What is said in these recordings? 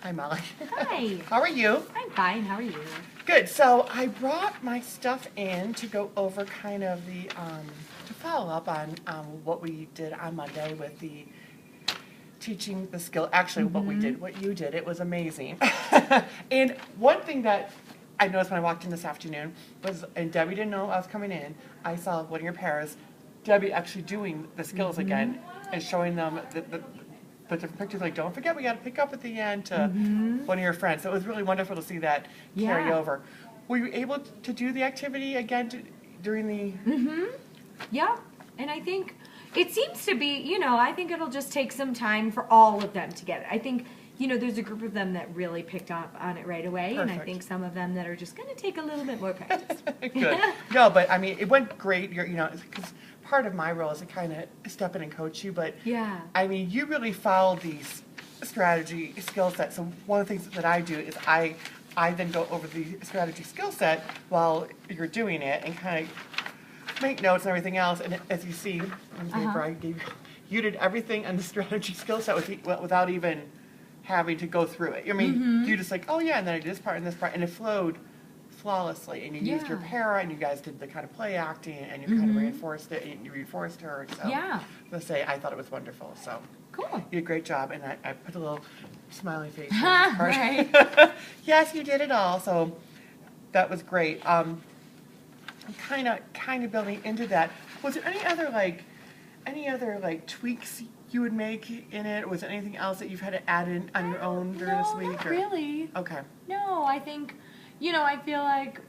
Hi, Molly. Hi. How are you? I'm fine. How are you? Good. So I brought my stuff in to go over kind of the, to follow up on what we did on Monday with the teaching the skill. Actually, what you did, it was amazing. And one thing that I noticed when I walked in this afternoon was, and Debbie didn't know I was coming in, I saw one of your pairs, Debbie actually doing the skills again and showing them the different pictures, like, don't forget, we got to pick up at the end to one of your friends. So it was really wonderful to see that carry over. Were you able to do the activity again during the... Yeah. And I think it seems to be, I think it'll just take some time for all of them to get it. I think, there's a group of them that really picked up on it right away. Perfect. And I think some of them that are just going to take a little bit more practice. Good. No, but I mean, it went great. Because part of my role is to kind of step in and coach you. But yeah. I mean, you really followed these strategy skill sets. So one of the things that I do is I then go over the strategy skill set while you're doing it and kind of make notes and everything else. And as you see, you did everything on the strategy skill set without even having to go through it. I mean, you just like, oh yeah, and then I did this part and this part, and it flowed flawlessly. And you used your para, and you guys did the kind of play acting, and you kind of reinforced it, and you reinforced her. So let's say I thought it was wonderful. So cool. You did a great job, and I put a little smiley face. Right. Yes, you did it all. So that was great. Kind of building into that. Was there any other tweaks you would make in it? Was there anything else that you've had to add in on your own during this week? Not really. Okay. No, I think, I feel like,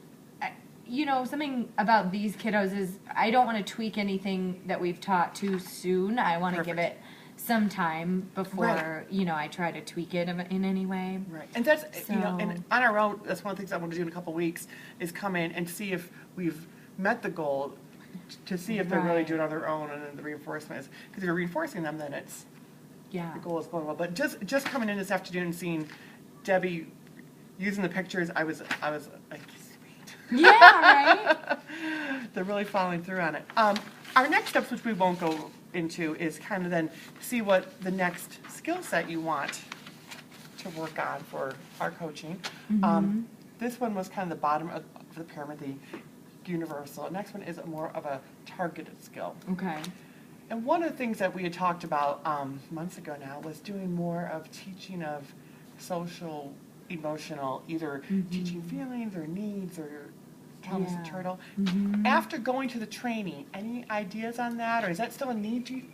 something about these kiddos is I don't want to tweak anything that we've taught too soon. I want to give it some time before, I try to tweak it in any way. Right. And that's, and on our own, that's one of the things I want to do in a couple of weeks is come in and see if we've met the goal, to see if they're really doing it on their own, and then the reinforcement is, because if you're reinforcing them, then it's, the goal is going well. But just coming in this afternoon and seeing Debbie using the pictures, I was like, sweet. Yeah, right? They're really following through on it. Our next steps, which we won't go into, is kind of then see what the next skill set you want to work on for our coaching. This one was kind of the bottom of the pyramid, the universal. The next one is more of a targeted skill. Okay. And one of the things that we had talked about months ago now was doing more of teaching of social, emotional, either teaching feelings or needs or Thomas the Turtle. After going to the training, any ideas on that, or is that still a need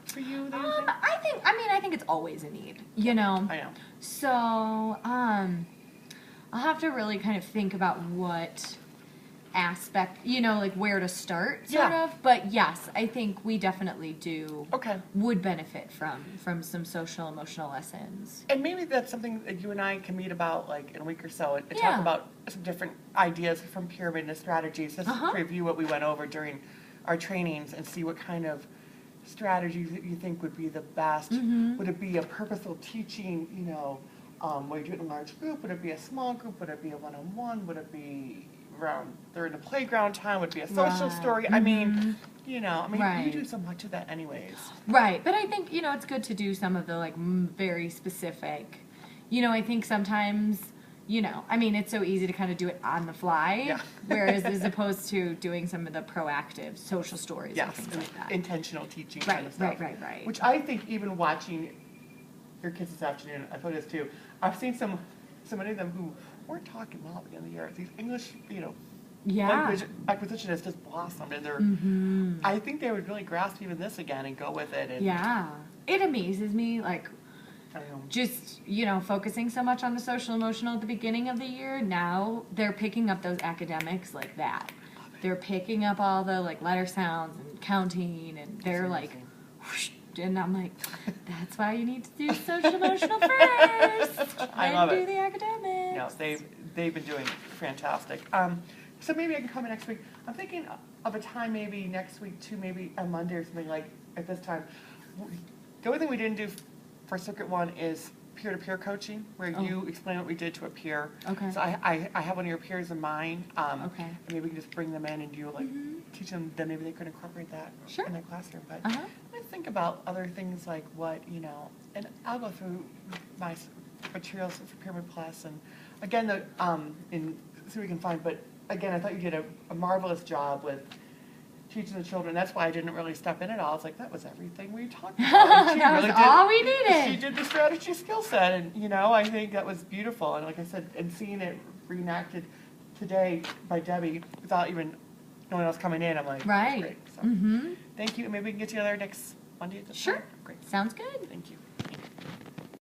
for you? I think it's always a need. I know. So I'll have to really kind of think about what aspect, like where to start, sort of. But yes, I think we definitely would benefit from some social emotional lessons. And maybe that's something that you and I can meet about like in a week or so and talk about some different ideas from pyramid and strategies. Just review what we went over during our trainings and see what kind of strategies that you think would be the best. Would it be a purposeful teaching, where you do it in a large group? Would it be a small group? Would it be a one-on-one? Would it be around during the playground time? Would it be a social story? I mean, you do so much of that anyways. Right, but I think, it's good to do some of the very specific, I think sometimes, it's so easy to kind of do it on the fly, whereas as opposed to doing some of the proactive social stories and things like that. Intentional teaching kind of stuff. Right. Which I think even watching your kids this afternoon, I thought this too, I've seen so many of them who weren't talking well at the end of the year. These English, language acquisition has just blossomed, and they're. I think they would really grasp even this again and go with it. And, it amazes me, just focusing so much on the social emotional at the beginning of the year. Now they're picking up those academics like that. They're picking up all the letter sounds and counting, and they're whoosh, and I'm like, that's why you need to do social emotional first. I love do the academics. No, they've been doing fantastic. So maybe I can come in next week. I'm thinking of a time maybe next week too, maybe on Monday or something at this time. The only thing we didn't do for Circuit 1 is peer-to-peer coaching, where you explain what we did to a peer. Okay. So I have one of your peers in mind. And maybe we can just bring them in and do teach them, then maybe they could incorporate that in their classroom. But let's think about other things like what, and I'll go through materials for pyramid class, and again, see what we can find, but again, I thought you did a marvelous job with teaching the children. That's why I didn't really step in at all. I was like, that was everything we talked about. And That was all we needed. She did the strategy skill set, and I think that was beautiful. And like I said, and seeing it reenacted today by Debbie without even no one else coming in, I'm like, Right. Great. So, thank you. And maybe we can get together next Monday at the Sure. time. Great. Sounds good. Thank you.